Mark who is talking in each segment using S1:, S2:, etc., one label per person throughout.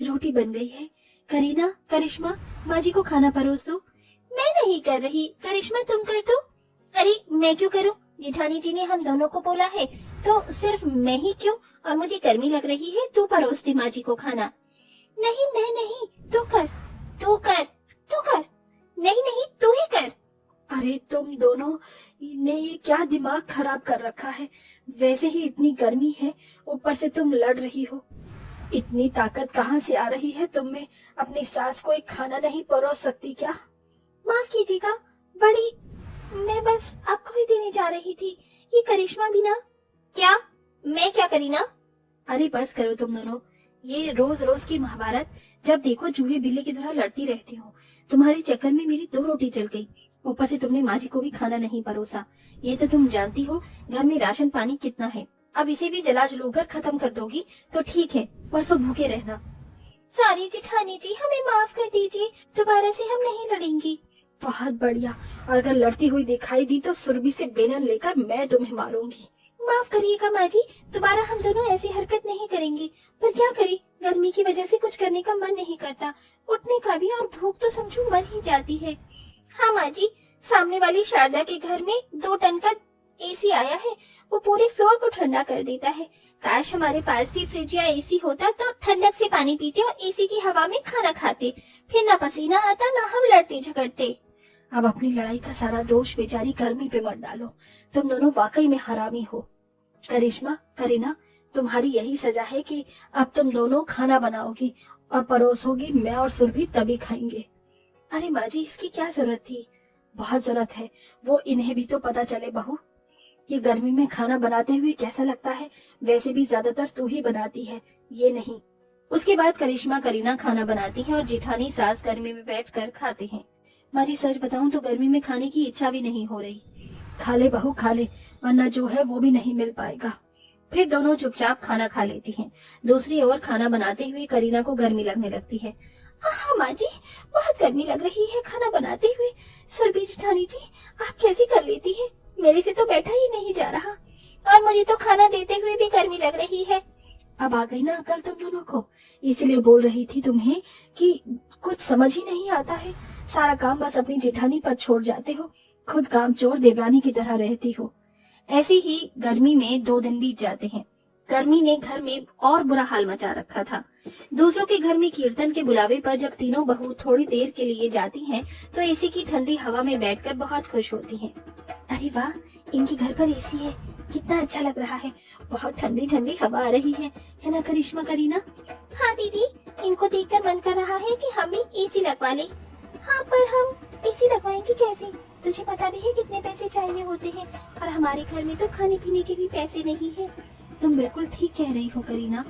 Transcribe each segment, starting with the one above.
S1: रोटी बन गई है। करीना, करिश्मा, माँ जी को खाना परोस दो। मैं नहीं कर रही, करिश्मा तुम कर दो। अरे मैं क्यों करूं? जेठानी जी ने हम दोनों को बोला है, तो सिर्फ मैं ही क्यों? और मुझे गर्मी लग रही है, तू परोस दे माँ जी को खाना। नहीं मैं नहीं, तू कर, तू कर, तू कर। नहीं नहीं, तू ही कर। अरे तुम दोनों ने ये क्या दिमाग खराब कर रखा है? वैसे ही इतनी गर्मी है, ऊपर से तुम लड़ रही हो। इतनी ताकत कहाँ से आ रही है तुम में? अपनी सास को एक खाना नहीं परोस सकती क्या? माफ कीजिएगा बड़ी, मैं बस आपको ही देने जा रही थी। ये करिश्मा भी ना। क्या? मैं क्या करी ना? अरे बस करो तुम दोनों, ये रोज रोज की महाभारत। जब देखो चूहे बिल्ली की तरह लड़ती रहती हो। तुम्हारे चक्कर में मेरी 2 रोटी जल गई, ऊपर से तुमने माँ जी को भी खाना नहीं परोसा। ये तो तुम जानती हो घर में राशन पानी कितना है। अब इसे भी जला जलूकर खत्म कर दोगी तो ठीक है, परसों भूखे रहना। सॉरी जेठानी जी, हमें माफ कर दीजिए, दोबारा से हम नहीं लड़ेंगी। बहुत बढ़िया, और अगर लड़ती हुई दिखाई दी तो सुरभि से बेलन लेकर मैं तुम्हें मारूंगी। माफ करिएगा माँ जी, दोबारा हम दोनों ऐसी हरकत नहीं करेंगे। पर क्या करें, गर्मी की वजह से कुछ करने का मन नहीं करता, उठने का भी, और भूख तो समझो मर ही जाती है। हाँ माँ जी, सामने वाली शारदा के घर में 2 टन का एसी आया है, वो पूरे फ्लोर को ठंडा कर देता है। काश हमारे पास भी फ्रिज या एसी होता तो ठंडक से पानी पीते और एसी की हवा में खाना खाते, फिर ना पसीना आता ना हम लड़ते झगड़ते। अब अपनी लड़ाई का सारा दोष बेचारी गर्मी पे मत डालो, तुम दोनों वाकई में हरामी हो। करिश्मा, करीना, तुम्हारी यही सजा है कि अब तुम दोनों खाना बनाओगी और परोसोगी, मैं और सुरभि तभी खाएंगे। अरे माँ जी, इसकी क्या जरूरत थी? बहुत जरूरत है, वो इन्हें भी तो पता चले बहू, ये गर्मी में खाना बनाते हुए कैसा लगता है। वैसे भी ज्यादातर तू ही बनाती है, ये नहीं। उसके बाद करिश्मा, करीना खाना बनाती है और जेठानी सास गर्मी में बैठ कर खाते हैं। माँ जी सच बताऊं तो गर्मी में खाने की इच्छा भी नहीं हो रही। खा ले बहू खा ले, वरना जो है वो भी नहीं मिल पाएगा। फिर दोनों चुपचाप खाना खा लेती हैं। दूसरी ओर खाना बनाते हुए करीना को गर्मी लगने लगती है। हाँ माँ जी, बहुत गर्मी लग रही है खाना बनाते हुए। सुरभि जेठानी जी, आप कैसी कर लेती हैं? मेरे से तो बैठा ही नहीं जा रहा, और मुझे तो खाना देते हुए भी गर्मी लग रही है। अब आ गई ना अकल तुम दोनों को, इसलिए बोल रही थी तुम्हें कि कुछ समझ ही नहीं आता है। सारा काम बस अपनी जेठानी पर छोड़ जाते हो, खुद काम चोर देवरानी की तरह रहती हो। ऐसे ही गर्मी में 2 दिन बीत जाते हैं। गर्मी ने घर में और बुरा हाल मचा रखा था। दूसरों के घर में कीर्तन के बुलावे पर जब तीनों बहू थोड़ी देर के लिए जाती हैं, तो एसी की ठंडी हवा में बैठकर बहुत खुश होती हैं। अरे वाह, इनके घर पर एसी है, कितना अच्छा लग रहा है, बहुत ठंडी ठंडी हवा आ रही है ना करिश्मा, करीना? हाँ दीदी, इनको देखकर मन कर रहा है कि हम भी एसी लगवा लें। हाँ पर हम एसी लगवाएंगे कैसे? तुझे पता भी है कितने पैसे चाहिए होते हैं, और हमारे घर में तो खाने पीने के भी पैसे नहीं है। तुम बिल्कुल ठीक कह रही हो करीना।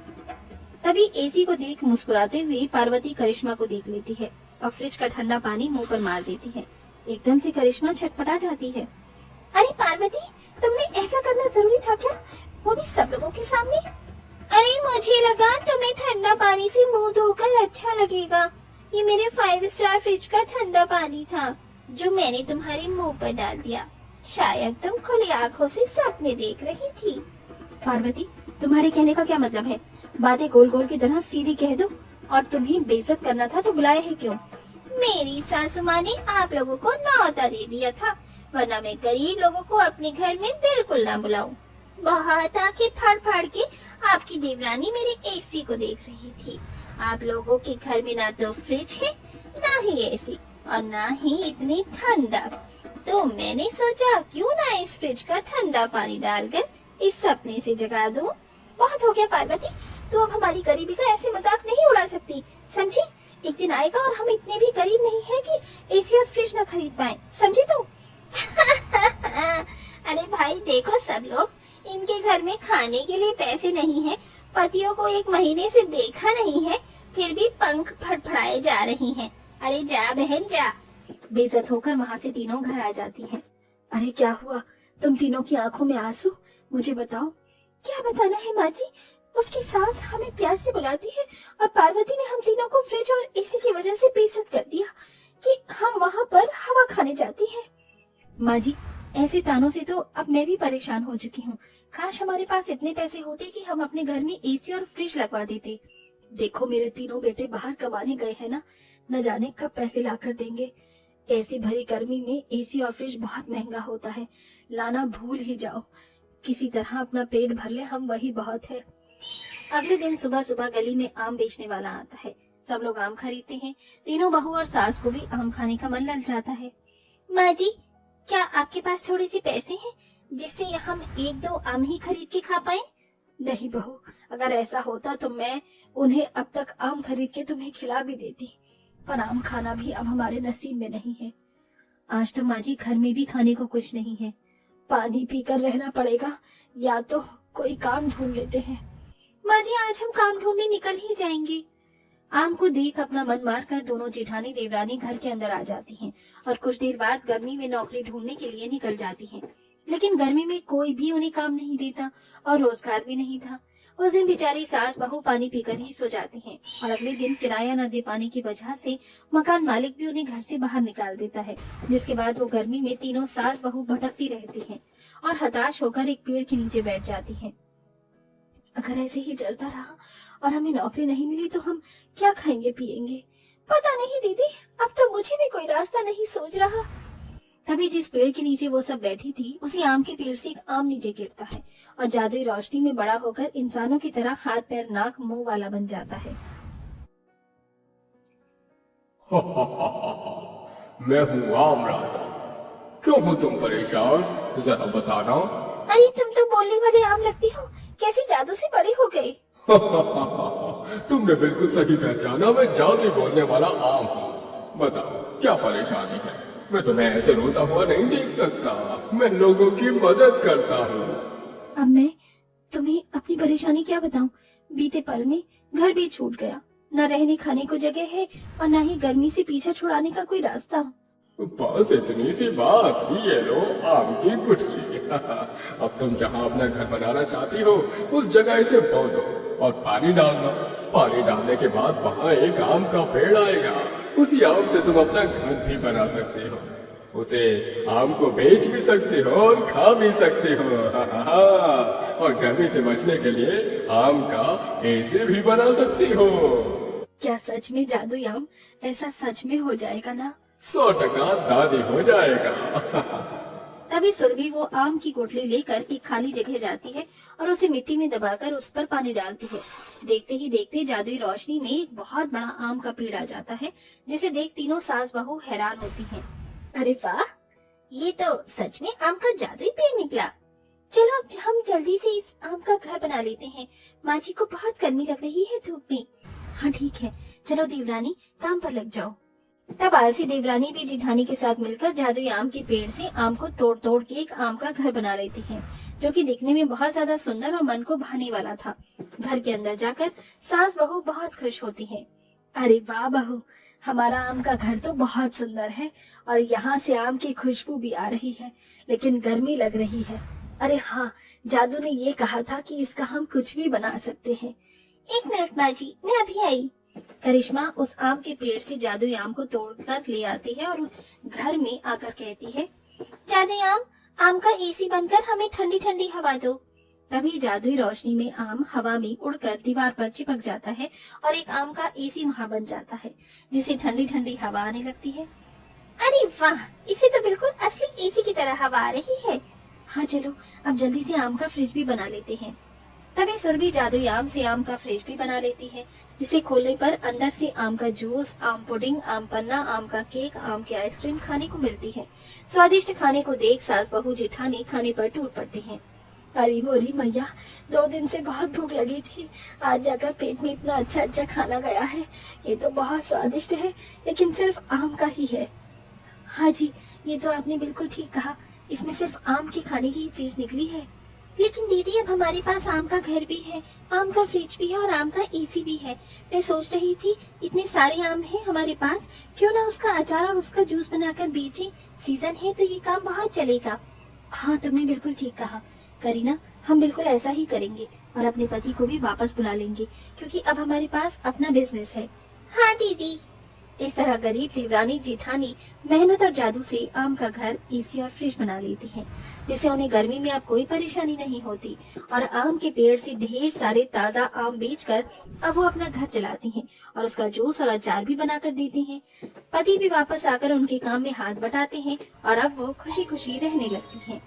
S1: तभी एसी को देख मुस्कुराते हुए पार्वती करिश्मा को देख लेती है और फ्रिज का ठंडा पानी मुंह पर मार देती है। एकदम से करिश्मा छटपटा जाती है। अरे पार्वती, तुमने ऐसा करना जरूरी था क्या, वो भी सब लोगों के सामने? अरे मुझे लगा तुम्हें ठंडा पानी से मुंह धोकर अच्छा लगेगा। ये मेरे 5 स्टार फ्रिज का ठंडा पानी था जो मैंने तुम्हारे मुंह पर डाल दिया। शायद तुम खुली आंखों से सपने देख रही थी। पार्वती, तुम्हारे कहने का क्या मतलब है? बातें गोल गोल की तरह सीधी कह दो, और तुम्हें बेइज्जत करना था तो बुलाया है क्यों? मेरी सासू माँ ने आप लोगों को न्योता दे दिया था, वरना मैं गरीब लोगों को अपने घर में बिल्कुल ना बुलाऊं। बहुत आंखें फाड़ फाड़ के आपकी देवरानी मेरे एसी को देख रही थी। आप लोगों के घर में ना तो फ्रिज है, ना ही एसी, और ना ही इतनी ठंडक। तो मैंने सोचा क्यों ना इस फ्रिज का ठंडा पानी डालकर इस सपने से जगा दूं। बहुत हो गया पार्वती, तू अब हमारी गरीबी का ऐसे मजाक नहीं उड़ा सकती, समझी? एक दिन आएगा और हम इतने भी गरीब नहीं है कि एसी और फ्रिज न खरीद पाए, समझी तुम? अरे भाई देखो सब लोग, इनके घर में खाने के लिए पैसे नहीं है, पतियों को 1 महीने से देखा नहीं है, फिर भी पंख फड़फड़ाए जा रही हैं। अरे जा बहन जा। बेइज्जत होकर वहाँ से तीनों घर आ जाती हैं। अरे क्या हुआ, तुम तीनों की आंखों में आंसू? मुझे बताओ। क्या बताना है माँ जी, उसकी सास हमें प्यार से बुलाती है और पार्वती ने हम तीनों को फ्रिज और एसी की वजह से बेइज्जत कर दिया कि हम वहाँ पर हवा खाने जाती है। माँ जी, ऐसे तानों से तो अब मैं भी परेशान हो चुकी हूँ। काश हमारे पास इतने पैसे होते कि हम अपने घर में एसी और फ्रिज लगवा देते। देखो मेरे तीनों बेटे बाहर कमाने गए हैं ना, न जाने कब पैसे लाकर देंगे। ऐसी भरी गर्मी में एसी और फ्रिज बहुत महंगा होता है, लाना भूल ही जाओ। किसी तरह अपना पेट भर ले हम, वही बहुत है। अगले दिन सुबह सुबह गली में आम बेचने वाला आता है। सब लोग आम खरीदते हैं। तीनों बहू और सास को भी आम खाने का मन लग जाता है। माँ जी, क्या आपके पास थोड़े से पैसे हैं जिससे हम एक दो आम ही खरीद के खा पाए? नहीं बहू, अगर ऐसा होता तो मैं उन्हें अब तक आम खरीद के तुम्हें खिला भी देती, पर आम खाना भी अब हमारे नसीब में नहीं है। आज तो माँ जी घर में भी खाने को कुछ नहीं है, पानी पीकर रहना पड़ेगा, या तो कोई काम ढूंढ लेते हैं। माँ जी, आज हम काम ढूंढने निकल ही जाएंगे। आम को देख अपना मन मार कर दोनों जेठानी देवरानी घर के अंदर आ जाती हैं और कुछ देर बाद गर्मी में नौकरी ढूंढने के लिए निकल जाती हैं। लेकिन गर्मी में कोई भी उन्हें काम नहीं देता और रोजगार भी नहीं था। उस दिन बेचारी सास बहू पानी पीकर ही सो जाती हैं और अगले दिन किराया न दे पाने की वजह से मकान मालिक भी उन्हें घर से बाहर निकाल देता है। जिसके बाद वो गर्मी में तीनों सास बहू भटकती रहती हैं और हताश होकर एक पेड़ के नीचे बैठ जाती हैं। अगर ऐसे ही चलता रहा और हमें नौकरी नहीं मिली तो हम क्या खाएंगे पिएंगे? पता नहीं दीदी, अब तो मुझे भी कोई रास्ता नहीं सूझ रहा। तभी जिस पेड़ के नीचे वो सब बैठी थी, उसी आम के पेड़ से एक आम नीचे गिरता है और जादुई रोशनी में बड़ा होकर इंसानों की तरह हाथ पैर नाक मुंह वाला बन जाता है।
S2: मैं हूँ आम राजा। क्यों हो तुम परेशान, जरा बताना।
S1: अरे तुम तो बोलने वाले आम लगती हो, कैसे जादू से बड़े हो गए?
S2: तुमने बिल्कुल सही पहचाना, मैं जादू बोलने वाला आम हूँ। बताओ क्या परेशानी है? मैं तुम्हें ऐसे रोता हुआ नहीं देख सकता, मैं लोगों की मदद करता हूँ।
S1: अब मैं तुम्हें अपनी परेशानी क्या बताऊं? बीते पल में घर भी छूट गया, न रहने खाने को जगह है और न ही गर्मी से पीछा छुड़ाने का कोई रास्ता।
S2: बस इतनी सी बात, ये लो आम की गुठली। अब तुम जहाँ अपना घर बनाना चाहती हो उस जगह इसे बो दो और पानी डालना। पानी डालने के बाद वहाँ एक आम का पेड़ आएगा, उसी आम से तुम अपना घर भी बना सकते हो। उसे आम को बेच भी सकते हो और खा भी सकते हो। और गर्मी से बचने के लिए आम का एसी भी बना सकती हो।
S1: क्या सच में जादुई आम? ऐसा सच में हो जाएगा ना?
S2: 100% दादी हो जाएगा।
S1: तभी सुरभि वो आम की गुठली लेकर एक खाली जगह जाती है और उसे मिट्टी में दबाकर उस पर पानी डालती है। देखते ही देखते जादुई रोशनी में एक बहुत बड़ा आम का पेड़ आ जाता है, जिसे देख तीनों सास बहू हैरान होती हैं। अरे वाह, ये तो सच में आम का जादुई पेड़ निकला। चलो अब हम जल्दी से इस आम का घर बना लेते हैं, माँ जी को बहुत गर्मी लग रही है धूप में। हाँ ठीक है, चलो देवरानी काम पर लग जाओ। तब आलसी देवरानी भी जेठानी के साथ मिलकर जादुई आम के पेड़ से आम को तोड़ तोड़ के एक आम का घर बना लेती हैं, जो कि दिखने में बहुत ज्यादा सुंदर और मन को भाने वाला था। घर के अंदर जाकर सास बहू बहुत खुश होती हैं। अरे वाह बहू, हमारा आम का घर तो बहुत सुंदर है और यहाँ से आम की खुशबू भी आ रही है, लेकिन गर्मी लग रही है। अरे हाँ, जादू ने ये कहा था कि इसका हम कुछ भी बना सकते हैं। 1 मिनट माँ जी, मैं अभी आई। करिश्मा उस आम के पेड़ से जादुई आम को तोड़कर ले आती है और घर में आकर कहती है, जादुई आम का एसी बनकर हमें ठंडी ठंडी हवा दो। तभी जादुई रोशनी में आम हवा में उड़कर दीवार पर चिपक जाता है और एक आम का एसी वहाँ बन जाता है, जिसे ठंडी ठंडी हवा आने लगती है। अरे वाह, इसे तो बिल्कुल असली एसी की तरह हवा आ रही है। हाँ चलो अब जल्दी से आम का फ्रिज भी बना लेते हैं। तभी सुरभि जादुई आम से आम का फ्रिज भी बना लेती है, जिसे खोलने पर अंदर से आम का जूस, आम पुडिंग, आम पन्ना, आम का केक, आम की आइसक्रीम खाने को मिलती है। स्वादिष्ट खाने को देख सास बहू जेठानी खाने पर टूट पड़ती हैं। अरे मोरी मैया, 2 दिन से बहुत भूख लगी थी, आज जाकर पेट में इतना अच्छा अच्छा खाना गया है। ये तो बहुत स्वादिष्ट है, लेकिन सिर्फ आम का ही है। हाँ जी, ये तो आपने बिल्कुल ठीक कहा, इसमें सिर्फ आम के खाने की चीज निकली है। लेकिन दीदी अब हमारे पास आम का घर भी है, आम का फ्रिज भी है और आम का एसी भी है। मैं सोच रही थी इतने सारे आम हैं हमारे पास, क्यों ना उसका अचार और उसका जूस बनाकर बेचें। सीजन है तो ये काम बहुत चलेगा। हाँ तुमने बिल्कुल ठीक कहा करीना, हम बिल्कुल ऐसा ही करेंगे और अपने पति को भी वापस बुला लेंगे, क्योंकि अब हमारे पास अपना बिजनेस है। हाँ दीदी। इस तरह गरीब देवरानी जेठानी मेहनत और जादू से आम का घर, एसी और फ्रिज बना लेती हैं, जिससे उन्हें गर्मी में अब कोई परेशानी नहीं होती और आम के पेड़ से ढेर सारे ताजा आम बेचकर अब वो अपना घर चलाती हैं और उसका जूस और अचार भी बनाकर देती हैं। पति भी वापस आकर उनके काम में हाथ बटाते हैं और अब वो खुशी खुशी रहने लगती हैं।